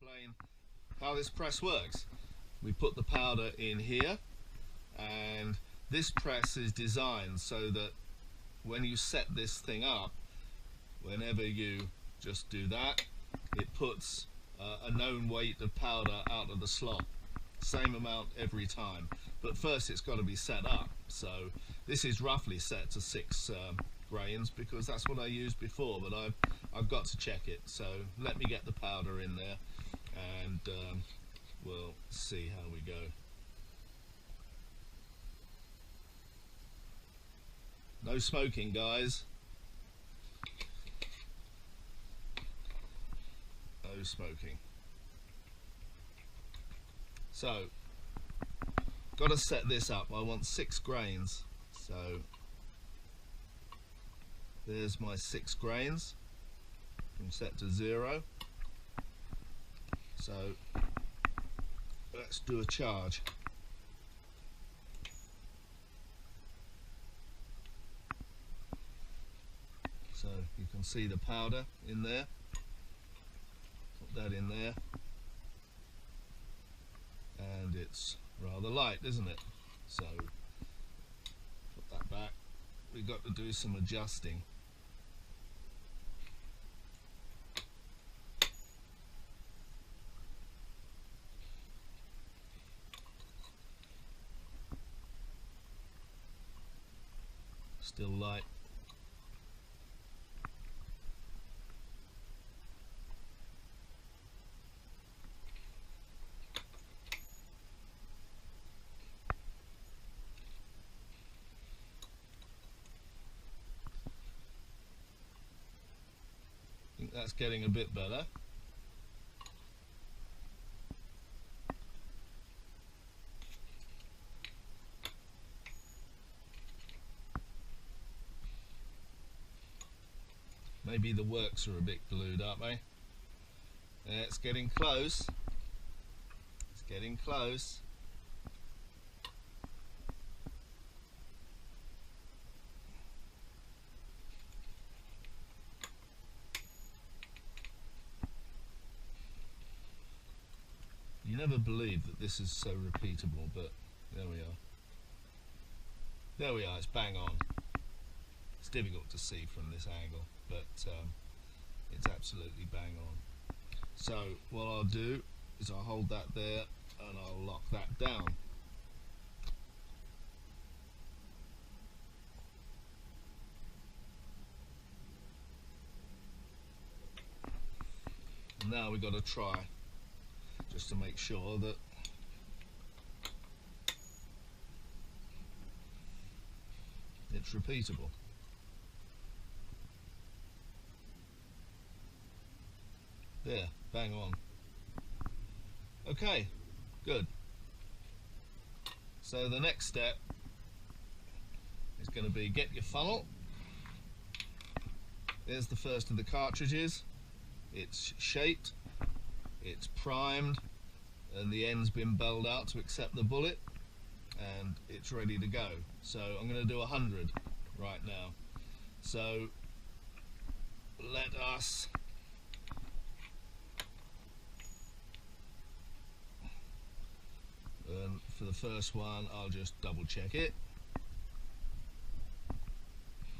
explain how this press works. We put the powder in here, and this press is designed so that when you set this thing up, whenever you just do that, it puts a known weight of powder out of the slot, same amount every time. But first it's got to be set up, so this is roughly set to 6 grains because that's what I used before, but I've got to check it. So let me get the powder in there and we'll see how we go. No smoking, guys. No smoking. So, got to set this up. I want 6 grains. So, there's my 6 grains. I'm set to 0. So, let's do a charge. So you can see the powder in there. Put that in there. And it's rather light, isn't it? So put that back. We've got to do some adjusting. Still light. I think that's getting a bit better. Maybe the works are a bit glued, aren't they? Yeah, it's getting close. It's getting close. You never believe that this is so repeatable, but there we are. There we are, it's bang on. It's difficult to see from this angle, but it's absolutely bang on. So what I'll do is I'll hold that there and I'll lock that down. And now we've got to try just to make sure that it's repeatable. There, bang on. Okay, good. So the next step is going to be get your funnel. There's the first of the cartridges. It's shaped, it's primed, and the end's been belled out to accept the bullet, and it's ready to go. So I'm going to do 100 right now. So let us for the first one, I'll just double check it.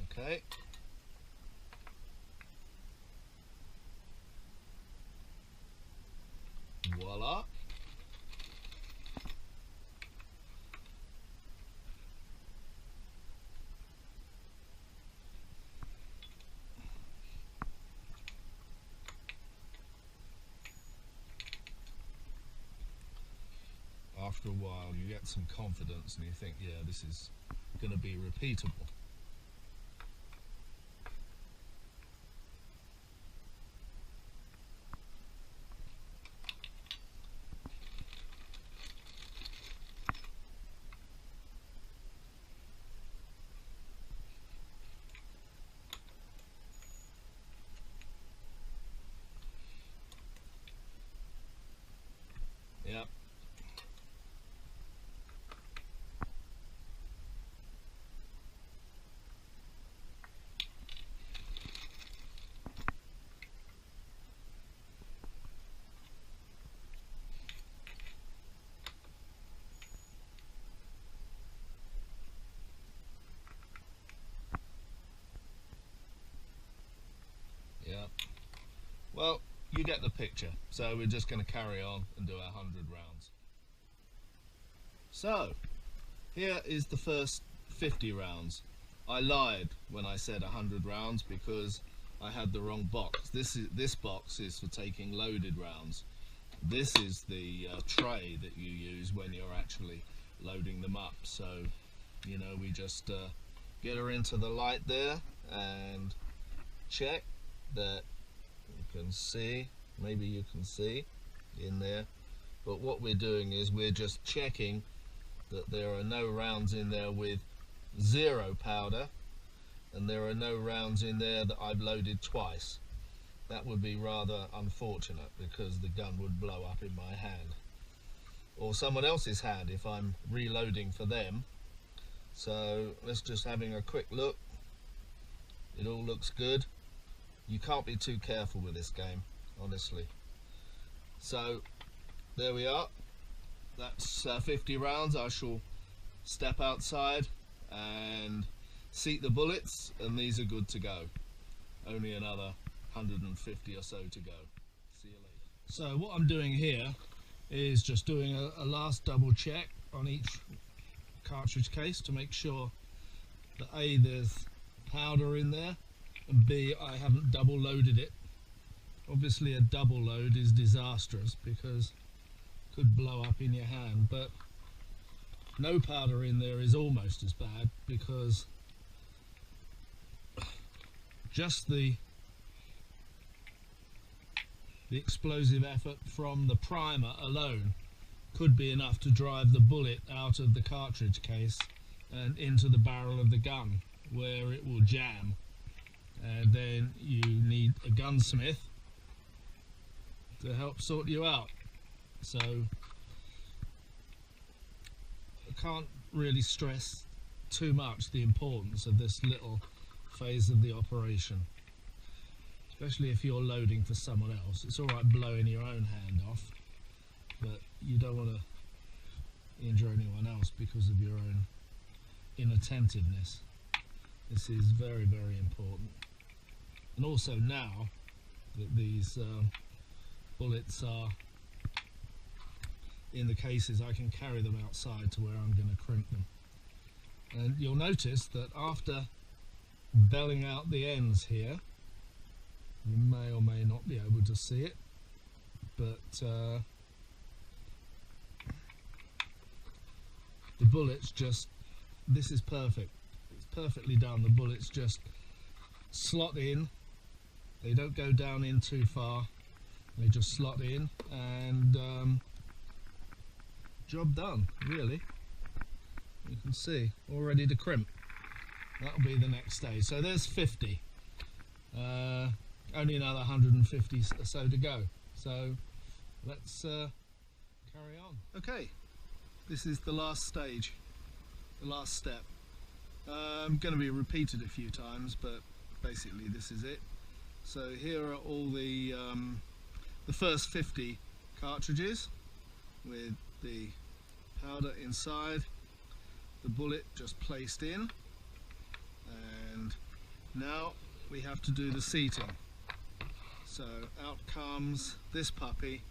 Okay. Voila. After a while you get some confidence and you think, yeah, this is going to be repeatable. Yep. you get the picture. So we're just going to carry on and do our 100 rounds. So here is the first 50 rounds. I lied when I said 100 rounds because I had the wrong box. This box is for taking loaded rounds. This is the tray that you use when you're actually loading them up. So, you know, we just get her into the light there and check that you can see, maybe you can see in there, but what we're doing is we're just checking that there are no rounds in there with 0 powder, and there are no rounds in there that I've loaded twice. That would be rather unfortunate because the gun would blow up in my hand, or someone else's hand if I'm reloading for them. So let's just having a quick look. It all looks good. You can't be too careful with this game, honestly. So there we are. That's 50 rounds. I shall step outside and seat the bullets, and these are good to go. Only another 150 or so to go. See you later. So what I'm doing here is just doing a last double check on each cartridge case to make sure that A, there's powder in there, and B, I haven't double loaded it. Obviously a double load is disastrous because it could blow up in your hand, but no powder in there is almost as bad because just the explosive effort from the primer alone could be enough to drive the bullet out of the cartridge case and into the barrel of the gun, where it will jam, and then you need a gunsmith to help sort you out. So I can't really stress too much the importance of this little phase of the operation, especially if you're loading for someone else. It's alright blowing your own hand off, but you don't want to injure anyone else because of your own inattentiveness. This is very, very important. And also now that these bullets are in the cases, I can carry them outside to where I'm going to crimp them. And you'll notice that after belling out the ends here, you may or may not be able to see it, but the bullets just, this is perfect. It's perfectly done. The bullets just slot in. They don't go down in too far. They just slot in, and job done, really. You can see, all ready to crimp. That'll be the next stage. So there's 50. Only another 150 or so to go. So let's carry on. Okay, this is the last stage, the last step. I'm going to be repeated a few times, but basically this is it. So here are all the first 50 cartridges with the powder inside, the bullet just placed in, and now we have to do the seating. So out comes this puppy,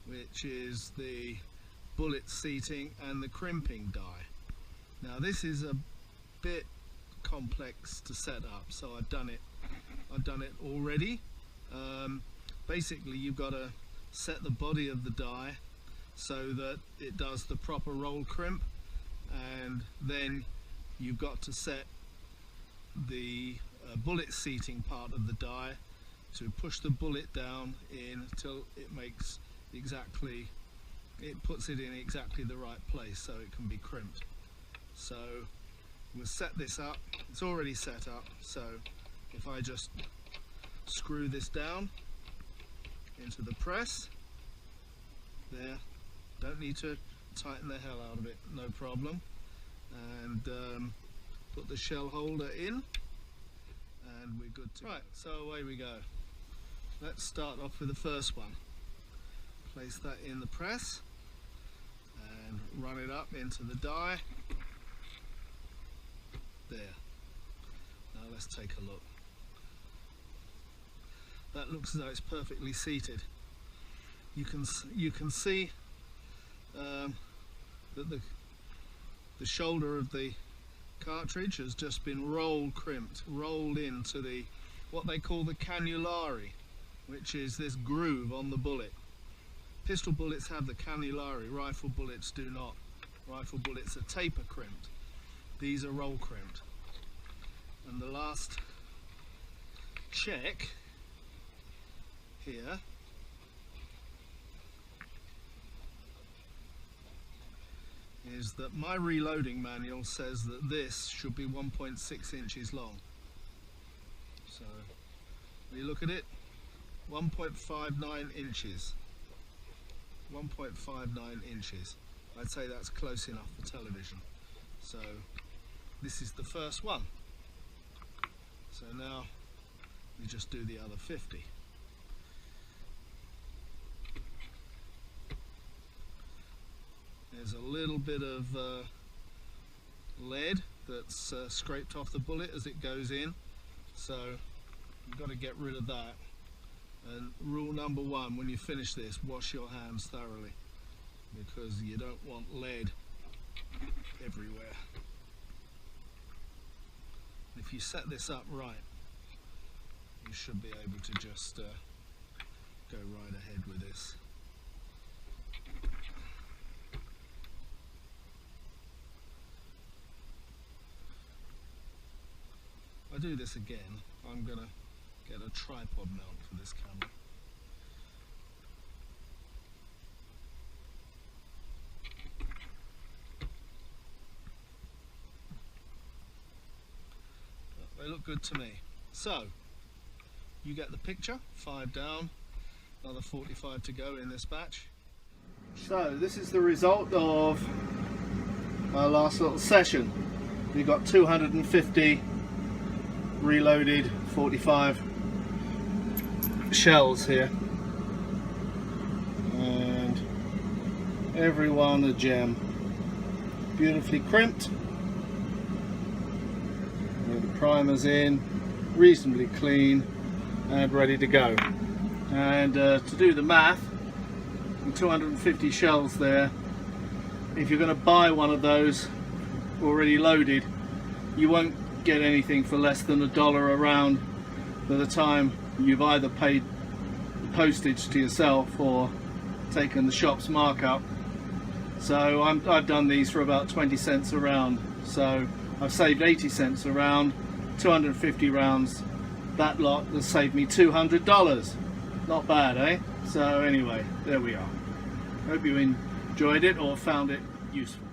which is the bullet seating and the crimping die. Now this is a bit complex to set up, so I've done it already. Basically you've got to set the body of the die so that it does the proper roll crimp, and then you've got to set the bullet seating part of the die to push the bullet down in until it makes exactly, it puts it in exactly the right place so it can be crimped. So we'll set this up. It's already set up, so if I just screw this down into the press there, don't need to tighten the hell out of it, no problem, and put the shell holder in, and we're good to go. Right, so away we go. Let's start off with the first one. Place that in the press and run it up into the die. There. Now let's take a look. that looks as though it's perfectly seated. You can see that the shoulder of the cartridge has just been rolled into the what they call the cannulari, which is this groove on the bullet. Pistol bullets have the cannulari, rifle bullets do not. Rifle bullets are taper crimped. These are roll crimped. And the last check here is that my reloading manual says that this should be 1.6 inches long. So when you look at it, 1.59 inches. 1.59 inches. I'd say that's close enough for television. So this is the first one. So now we just do the other 50. There's a little bit of lead that's scraped off the bullet as it goes in, so you've got to get rid of that. And rule number one, when you finish this, wash your hands thoroughly, because you don't want lead everywhere. If you set this up right, you should be able to just go right ahead with this. If I do this again, I'm going to get a tripod mount for this camera. They look good to me. So, you get the picture. 5 down, another 45 to go in this batch. So, this is the result of our last little session. We got 250 reloaded 45 shells here, and every one a gem, beautifully crimped. The primer's in, reasonably clean and ready to go. And to do the math, 250 shells there, if you're going to buy one of those already loaded, you won't get anything for less than $1 a round by the time you've either paid the postage to yourself or taken the shop's markup. So I've done these for about 20 cents a round, so I've saved 80 cents a round, 250 rounds. That lot has saved me $200. Not bad, eh? So anyway, there we are. Hope you enjoyed it or found it useful.